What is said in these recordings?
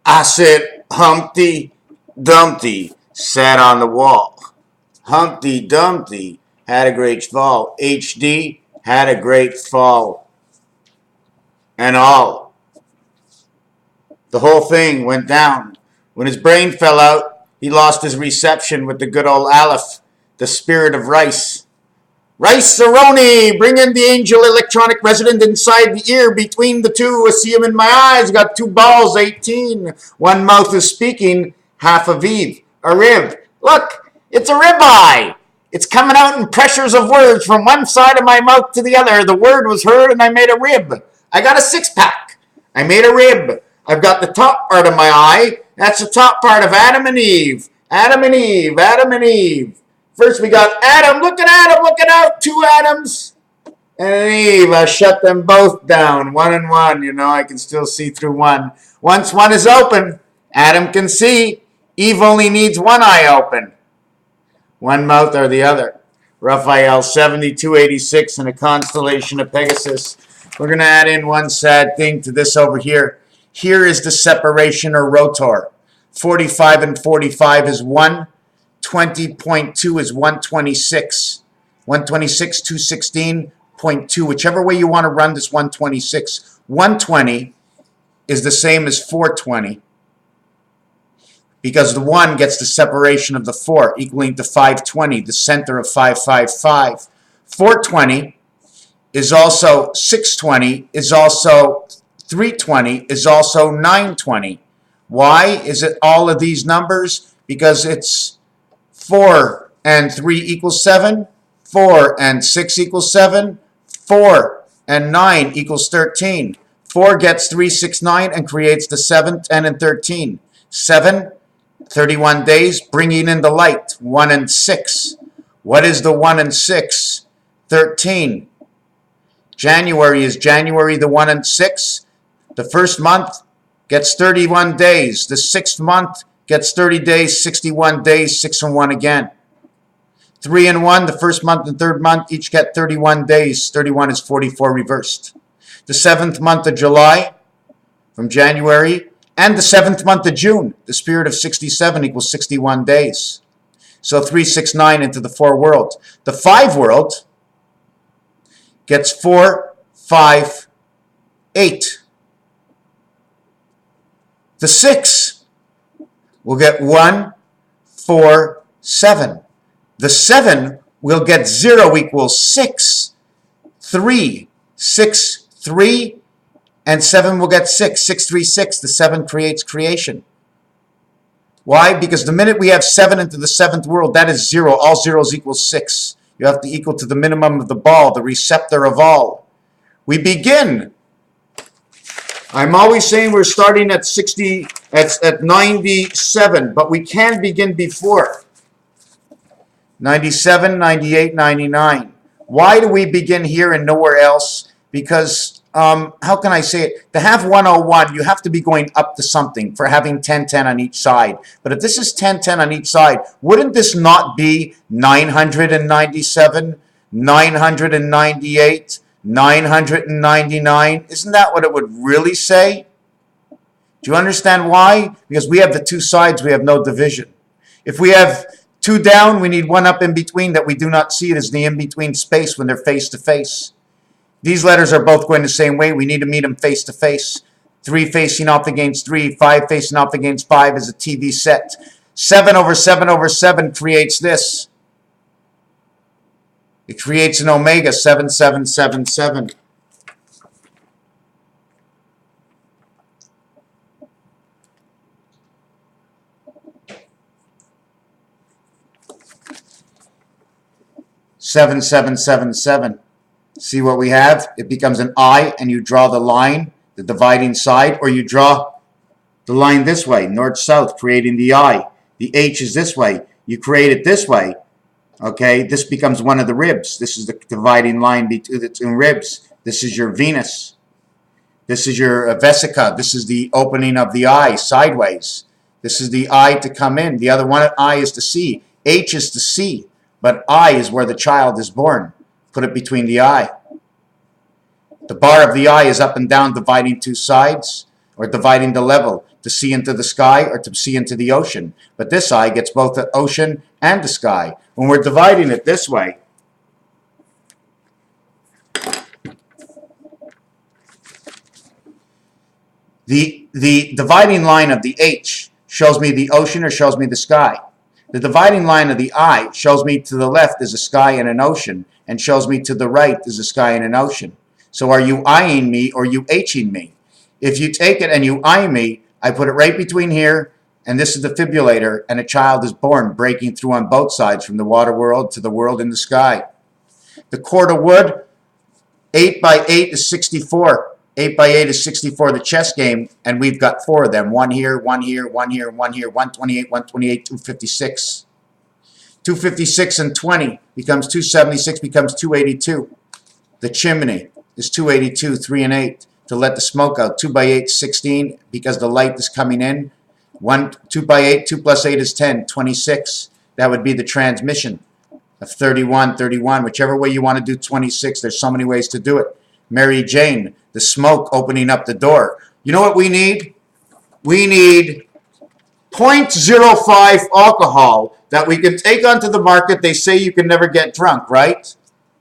I said, Humpty Dumpty sat on the wall. Humpty Dumpty had a great fall. HD had a great fall. And all. The whole thing went down. When his brain fell out, he lost his reception with the good old Aleph, the spirit of rice. Rice-a-roni! Bring in the angel electronic resident inside the ear between the two. I see him in my eyes. Got two balls, 18. One mouth is speaking, half a vive, a rib. Look, it's a ribeye. It's coming out in pressures of words from one side of my mouth to the other. The word was heard and I made a rib. I got a six-pack. I made a rib. I've got the top part of my eye. That's the top part of Adam and Eve. Adam and Eve, Adam and Eve. First we got Adam, looking out, two Adams. And Eve, I shut them both down, one and one. You know, I can still see through one. Once one is open, Adam can see. Eve only needs one eye open. One mouth or the other. Raphael 7286 in a constellation of Pegasus. We're going to add in one sad thing to this over here. Here is the separation or rotor. 45 and 45 is 1. 20.2 is 126. 126, 216.2. Whichever way you want to run this 126. 120 is the same as 420 because the 1 gets the separation of the 4, equaling to 520, the center of 555. 420 is also 620, is also 320, is also 920. Why is it all of these numbers? Because it's 4 and 3 equals 7, 4 and 6 equals 7, 4 and 9 equals 13. 4 gets 3, 6, 9 and creates the 7, 10, and 13. 7, 31 days, bringing in the light, 1 and 6. What is the 1 and 6? 13. January is January the 1 and 6. The first month gets 31 days. The sixth month gets 30 days, 61 days, 6 and 1 again. 3 and 1, the first month and third month, each get 31 days. 31 is 44 reversed. The seventh month of July, from January, and the seventh month of June, the spirit of 67 equals 61 days. So 3, 6, 9 into the 4 world. The 5 world gets 4, 5, 8. The 6 will get 1, 4, 7. The 7 will get 0 equals 6, 3, 6, 3, and 7 will get 6, 6, 3, 6. The 7 creates creation. Why? Because the minute we have 7 into the 7th world, that is 0. All zeros equal 6. You have to equal to the minimum of the ball, the receptor of all. We begin. I'm always saying we're starting at 60, at 97, but we can begin before. 97, 98, 99. Why do we begin here and nowhere else? Because, how can I say it? To have 101, you have to be going up to something for having 10, 10 on each side. But if this is 10, 10 on each side, wouldn't this not be 997, 998, 999? Isn't that what it would really say? Do you understand why? Because we have the two sides, we have no division. If we have 2 down, we need 1 up in between that we do not see it as the in-between space when they're face to face. These letters are both going the same way. We need to meet them face to face. 3 facing off against 3, 5 facing off against 5 is a TV set. 7 over 7 over 7 creates this. It creates an omega, 7, 7, 7, 7. Seven, 7, 7, 7. See what we have? It becomes an I, and you draw the line, the dividing side, or you draw the line this way, north-south, creating the I. The H is this way. You create it this way. Okay, this becomes one of the ribs. This is the dividing line between the 2 ribs. This is your Venus. This is your vesica. This is the opening of the eye sideways. This is the I to come in. The other one, I is to see. H is to see. But I is where the child is born. Put it between the eye. The bar of the eye is up and down, dividing 2 sides, or dividing the level. to see into the sky or to see into the ocean. But this eye gets both the ocean and the sky. When we're dividing it this way, the dividing line of the H shows me the ocean or shows me the sky. The dividing line of the I shows me to the left is a sky and an ocean, and shows me to the right is a sky and an ocean. So are you eyeing me or you Hing me? If you take it and you eye me, I put it right between here, and this is the defibrillator, and a child is born breaking through on both sides from the water world to the world in the sky. The cord of wood, 8 by 8 is 64. 8 by 8 is 64, the chess game, and we've got 4 of them. One here, one here, one here, one here, 128, 128, 256. 256 and 20 becomes 276, becomes 282. The chimney is 282, 3 and 8. To let the smoke out, 2 by 8 is 16, because the light is coming in. 2 by 8, 2 plus 8 is 10, 26. That would be the transmission of 31, 31, whichever way you want to do 26. There's so many ways to do it. Mary Jane, the smoke opening up the door. You know what we need? We need 0.05 alcohol that we can take onto the market. They say you can never get drunk, right?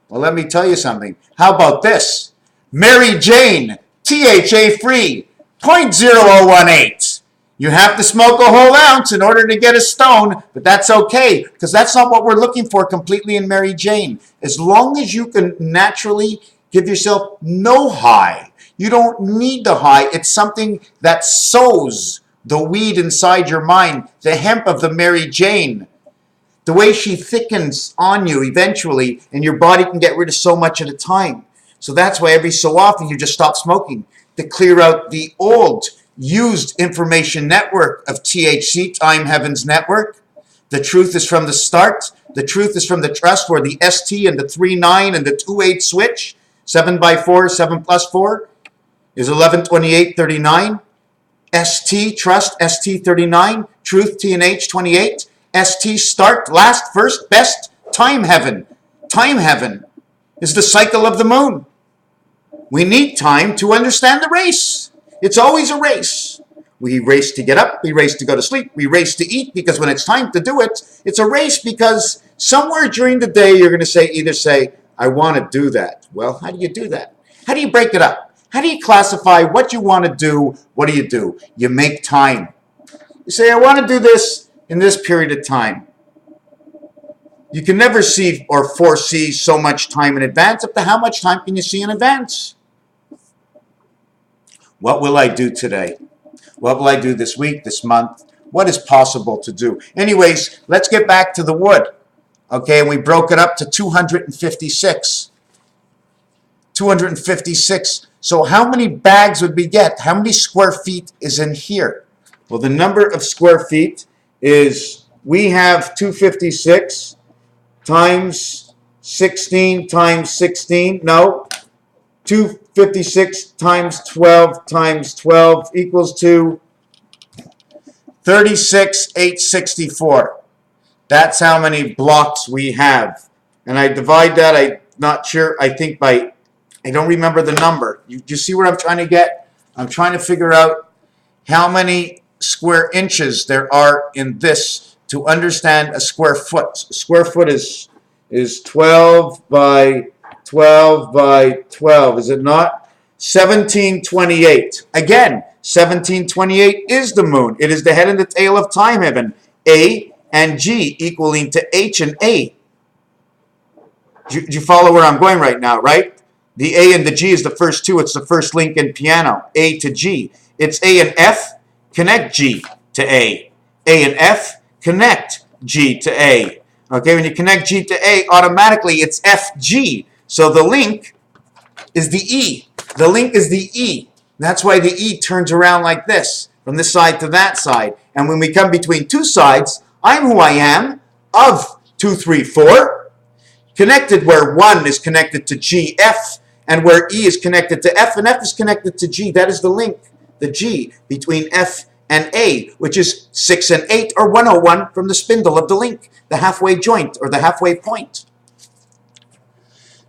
Well, let me tell you something. How about this? Mary Jane, THA free, 0.0018. You have to smoke a whole ounce in order to get a stone, but that's okay, because that's not what we're looking for completely in Mary Jane. As long as you can naturally give yourself no high. You don't need the high. It's something that sows the weed inside your mind, the hemp of the Mary Jane. The way she thickens on you eventually, and your body can get rid of so much at a time. So that's why every so often you just stop smoking, to clear out the old used information network of THC, Time Heaven's network. The truth is from the start. The truth is from the trust, where the ST and the 3-9 and the 2-8 switch. 7 by 4, 7 plus 4 is 112839. ST, trust, ST39. Truth, TNH, 28. ST, start, last, first, best, time heaven. Time heaven is the cycle of the moon. We need time to understand the race. It's always a race. We race to get up. We race to go to sleep. We race to eat, because when it's time to do it, it's a race, because somewhere during the day you're going to either say, I want to do that. Well, how do you do that? How do you break it up? How do you classify what you want to do? What do? You make time. You say, I want to do this in this period of time. You can never see or foresee so much time in advance. Up to how much time can you see in advance? What will I do today? What will I do this week, this month? What is possible to do? Anyways, let's get back to the wood. Okay, and we broke it up to 256. 256. So how many bags would we get? How many square feet is in here? Well, the number of square feet is, we have 256 times 16 times 16. No, 256 times 12 equals to 36,864. That's how many blocks we have. And I divide that, I'm not sure, I think by, I don't remember the number. You see what I'm trying to get? I'm trying to figure out how many square inches there are in this to understand a square foot. Square foot is 12 by 12 by 12, is it not? 1728. Again, 1728 is the moon. It is the head and the tail of time heaven. A and G equaling to H and A. Do you follow where I'm going right now, right? The A and the G is the first two. It's the first link in piano. A to G. It's A and F, connect G to A. A and F, connect G to A. Okay, when you connect G to A, automatically it's FG. So the link is the E. The link is the E. That's why the E turns around like this, from this side to that side. And when we come between two sides, I'm who I am, of 2, 3, 4, connected where 1 is connected to G, F, and where E is connected to F, and F is connected to G. That is the link, the G, between F and A, which is 6 and 8, or 101 from the spindle of the link, the halfway joint, or the halfway point.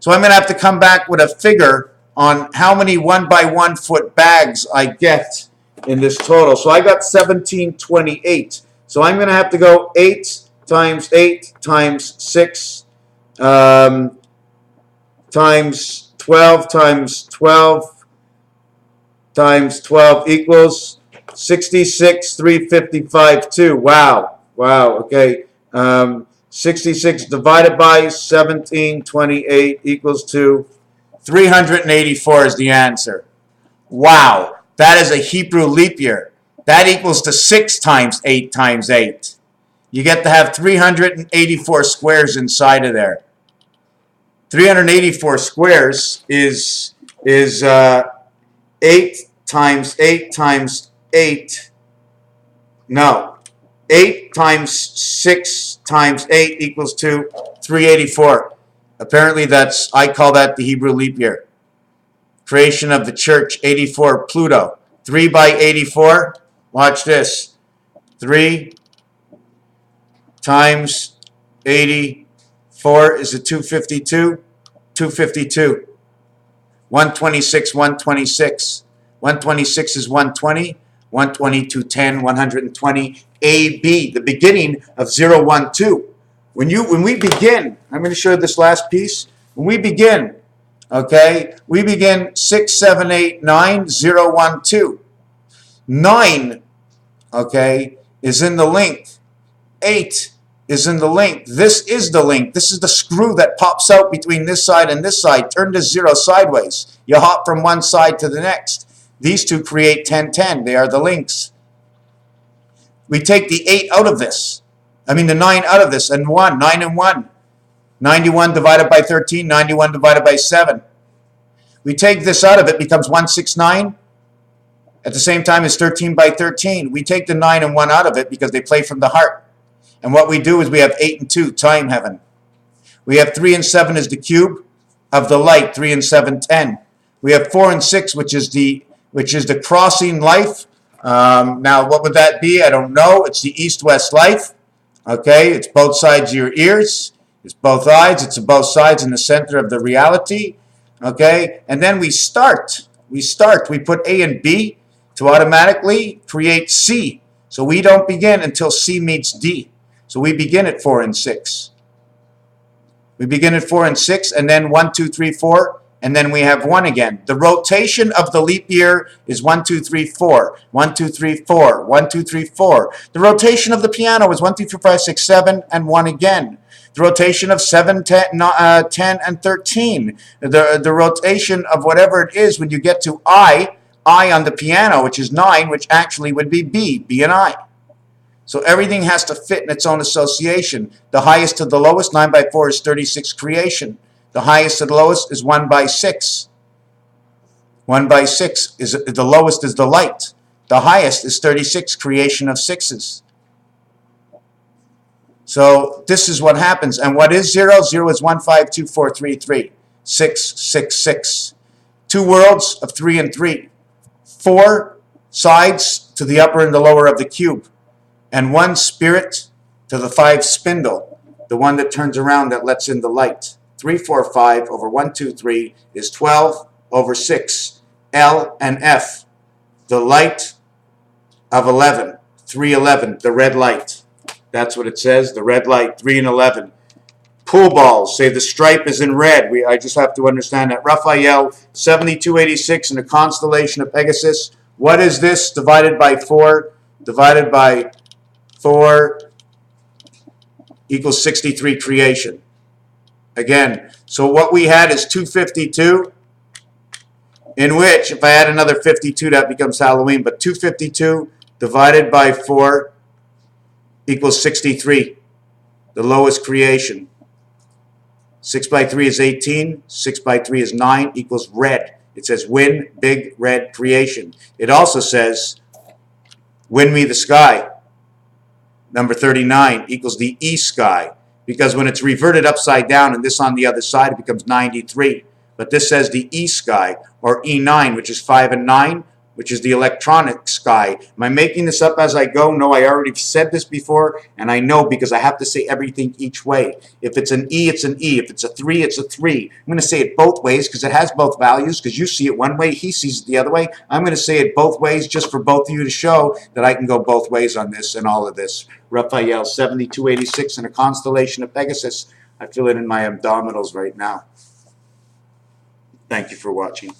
So I'm going to have to come back with a figure on how many 1 by 1 foot bags I get in this total. So I got 1728. So I'm going to have to go 8 times 8 times 6 times 12 times 12 times 12 equals 66, 355, 2. Wow. Wow. Okay. 66 divided by 1728 equals 2. 384 is the answer. Wow. That is a Hebrew leap year. That equals to 6 times 8 times 8. You get to have 384 squares inside of there. 384 squares is 8 times 8 times 8. No. 8 times 6 times 8 equals to 384. Apparently I call that the Hebrew leap year. Creation of the church, 84, Pluto. 3 by 84, watch this. 3 times 84 is a 252. 252. 126, 126. 126 is 120. 120, 210, 120. AB, the beginning of 012. When we begin, I'm going to show you this last piece. When we begin, okay, we begin 6, 7, 8, 9, 0, 1, 2. 9, okay, is in the length. 8 is in the length. This is the length. This is the screw that pops out between this side and this side. Turn this 0 sideways. You hop from one side to the next. These two create 10, 10. They are the links. We take the 8 out of this. The 9 out of this, and 1. 9 and 1. 91 divided by 13. 91 divided by 7. We take this out of it, becomes 169. At the same time as 13 by 13. We take the 9 and 1 out of it because they play from the heart. And what we do is we have 8 and 2, time heaven. We have 3 and 7 is the cube of the light, 3 and 7, 10. We have 4 and 6, which is the crossing life. Now, what would that be? I don't know. It's the east-west life. Okay, it's both sides of your ears. It's both eyes. It's both sides in the center of the reality. Okay, and then we start. We put A and B to automatically create C. So we don't begin until C meets D. So we begin at 4 and 6. We begin at 4 and 6, and then 1, 2, 3, 4, and then we have 1 again. The rotation of the leap year is 1, 2, 3, 4. 1, 2, 3, 4. 1, 2, 3, 4. The rotation of the piano is 1, 2, 3, 4, 5, 6, 7, and 1 again. The rotation of 7, 10, and 13. The rotation of whatever it is when you get to I on the piano, which is 9, which actually would be B and I. So everything has to fit in its own association. The highest to the lowest, 9 by 4, is 36 creation. The highest to the lowest is 1 by 6. 1 by 6 is the lowest is the light. The highest is 36 creation of 6s. So this is what happens. And what is 0? 0 is 1, 5, 2, 4, 3, 3. 6, 6, 6. 2 worlds of 3 and 3. 4 sides to the upper and the lower of the cube. And 1 spirit to the 5 spindle, the one that turns around that lets in the light. 3, 4, 5 over 1, 2, 3 is 12 over 6. L and F, the light of 11. 3, 11, the red light. That's what it says, the red light, 3 and 11. Pool balls, say the stripe is in red. I just have to understand that. Raphael, 7286 in the constellation of Pegasus. What is this divided by 4? Divided by 4 equals 63 creation. Again, so what we had is 252, in which, if I add another 52, that becomes Halloween, but 252 divided by 4 equals 63, the lowest creation. 6 by 3 is 18, 6 by 3 is 9, equals red. It says win, big, red, creation. It also says win me the sky. Number 39 equals the E sky, because when it's reverted upside down and this on the other side, it becomes 93. But this says the E sky, or E9, which is 5 and 9, which is the electronic sky. Am I making this up as I go? No, I already said this before, and I know because I have to say everything each way. If it's an E, it's an E. If it's a 3, it's a 3. I'm going to say it both ways because it has both values, because you see it one way, he sees it the other way. I'm going to say it both ways just for both of you to show that I can go both ways on this and all of this. Raphael 7286 in a constellation of Pegasus. I feel it in my abdominals right now. Thank you for watching.